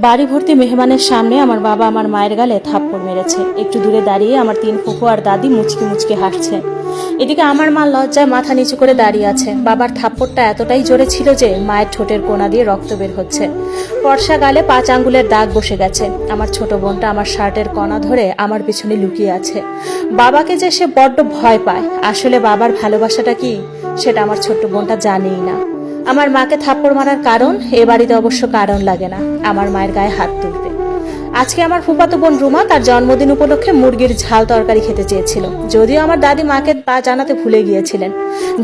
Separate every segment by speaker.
Speaker 1: বাড়ি ভর্তি মেহমানের সামনে আমার বাবা আমার মায়ের গালে থাপ্পড় মেরেছে। একটু দূরে দাঁড়িয়ে আমার 3 ফুফু আর দাদি মুচকি মুচকি হাসছে। এদিকে আমার মা লজ্জায় মাথা নিচু করে দাঁড়িয়ে আছে। বাবার থাপ্পড়টা এতটাই জোরে ছিল যে মায়ের ঠোঁটের কোণা দিয়ে রক্ত বের হচ্ছে। ফর্সা গালে 5 আঙ্গুলের দাগ বসে গেছে। আমার ছোট বোনটা আমার শার্টের কণা ধরে আমার পিছনে লুকিয়ে আছে। বাবাকে যে সে বড্ড ভয় পায়। আসলে বাবার ভালোবাসাটা কি সেটা আমার ছোট্ট বোনটা জানেই না। আমার মাকে থাপ্পড় মারার কারণ এ বাড়িতে অবশ্য কারণ লাগে না আমার মায়ের গায়ে হাত তুলতে। আজকে আমার ফুফাতো বোন রুমা তার জন্মদিন উপলক্ষে মুরগির ঝাল তরকারি খেতে চেয়েছিল, যদিও আমার দাদি মাকে জানাতে ভুলে গিয়েছিলেন,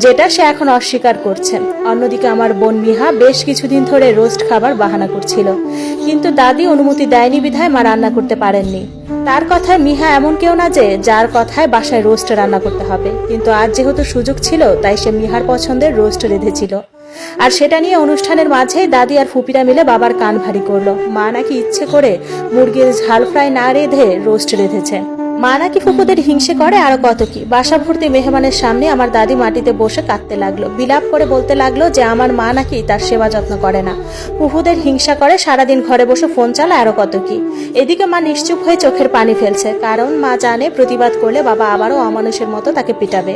Speaker 1: যেটা সে এখন অস্বীকার করছে। অন্যদিকে আমার বোন মিহা বেশ কিছুদিন ধরে রোস্ট খাবার বাহানা করছিল, কিন্তু দাদি অনুমতি দেয়নি বিধায় মা রান্না করতে পারেননি। তার কথায় মিহা এমন কেউ না যে যার কথায় বাসায় রোস্ট রান্না করতে হবে, কিন্তু আজ যেহেতু সুযোগ ছিল তাই সে মিহার পছন্দের রোস্ট রেঁধেছিল। আর সেটা নিয়ে অনুষ্ঠানের মাঝেই দাদি আর ফুপিরা মিলে বাবার কান ভারী করলো। মা নাকি ইচ্ছে করে মুরগির ঝাল ফ্রাই না রেঁধে রোস্ট রেঁধেছে। মা নাকি ফুপুদের হিংসে করে আরো কত কি। বাসা ভর্তি মেহমানের সামনে আমার দাদি মাটিতে বসে কাঁদতে লাগলো, বিলাপ করে বলতে লাগলো যে আমার মা নাকি তার সেবা যত্ন করে না, ফুপুদের হিংসা করে, সারাদিন ঘরে বসে ফোন চালায়, আরো কত কি। এদিকে মা নিশ্চুপ হয়ে চোখের পানি ফেলছে, কারণ মা জানে প্রতিবাদ করলে বাবা আবারও অমানুষের মতো তাকে পিটাবে।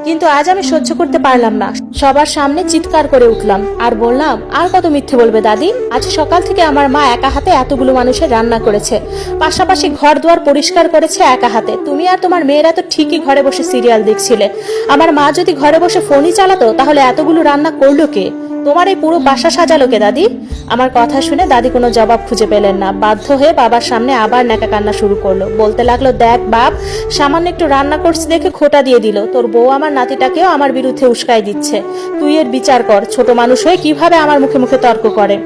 Speaker 1: কিন্তু আজ আমি সহ্য করতে পারলাম না, সবার সামনে চিৎকার করে উঠলাম আর বললাম, আর কত মিথ্যে বলবে দাদি? আজ সকাল থেকে আমার মা একা হাতে এতগুলো মানুষের রান্না করেছে, পাশাপাশি ঘর দুয়ার পরিষ্কার করেছে একা হাতে। তুমি আর তোমার মেয়েরা তো ঠিকই ঘরে বসে সিরিয়াল দেখছিলে। আমার মা যদি ঘরে বসে ফোনই চালাতো তাহলে এতগুলো রান্না করলো কে? তোমার এই পুরো বাসা সাজালো কে দাদি? আমার কথা শুনে দাদি কোনো জবাব খুঁজে পেলেন না। বাধ্য হয়ে বাবার সামনে আবার ন্যাকা কান্না শুরু করলো। বলতে লাগলো, দেখ বাপ, সামান্য একটু রান্না করছি দেখে খোটা দিয়ে দিল। তোর বউ আমার নাতিটাকেও আমার বিরুদ্ধে উস্কাই দিচ্ছে। তুই এর বিচার কর, ছোট মানুষ হয়ে কিভাবে আমার মুখে মুখে তর্ক করে।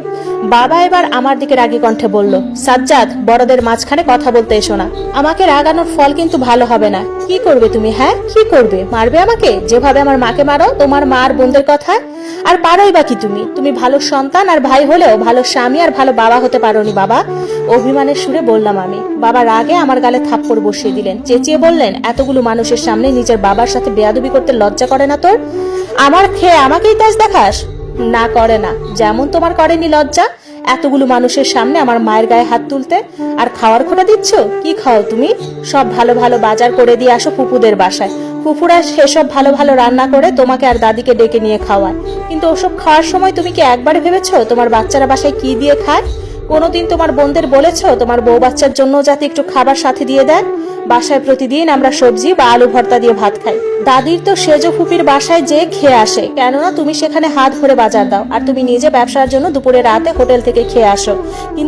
Speaker 1: বাবা এবার আমার দিকে রাগী কণ্ঠে বলল, সাজ্জাদ, বড়দের মাঝখানে কথা বলতে এসো না। আমাকে রাগানোর ফল কিন্তু ভালো হবে না। কি করবে তুমি? হ্যাঁ, কি করবে? মারবে আমাকে যেভাবে আমার মাকে মারো তোমার মা আর বোনদের কথায়? আর পারোই বা কি তুমি? তুমি ভালো সন্তান আর ভাই হলেও ভালো স্বামী আর ভালো বাবা হতে পারোনি বাবা। অভিমানের সুরে বললাম আমি। বাবা রাগে আমার গালে থাপ্পড় বসিয়ে দিলেন, চেঁচিয়ে বললেন, এতগুলো মানুষের সামনে নিজের বাবার সাথে বেয়াদবি করতে লজ্জা করে না তোর? আমার খেয়ে আমাকেই তেজ দেখাস? না, করে না। যেমন তোমার করেনি লজ্জা এতগুলো মানুষের সামনে আমার মায়ের গায়ে হাত তুলতে। আর খাওয়ার খোটা দিচ্ছ? কি খাও তুমি? সব ভালো ভালো বাজার করে দিয়ে আসো ফুপুদের বাসায়। ফুপুরা সেসব ভালো ভালো রান্না করে তোমাকে আর দাদিকে ডেকে নিয়ে খাওয়ায়। কিন্তু ওসব খাওয়ার সময় তুমি কি একবারে ভেবেছো তোমার বাচ্চারা বাসায় কি দিয়ে খায়? কোনোদিন তোমার বোনদের বলেছো তোমার বউ বাচ্চার জন্য যাতে একটু খাবার সাথে দিয়ে দেয়? বাসায় প্রতিদিন আমরা সবজি বা আলু ভর্তা দিয়ে ভাত খাই। দাদির তো সেজ ফুপির বাসায় যে খেয়ে আসে, কেননা তুমি সেখানে হাত ভরে বাজার দাও আর তুমি নিজে ব্যবসার জন্য দুপুরে রাতে হোটেল থেকে খেয়ে আসো। কিন্তু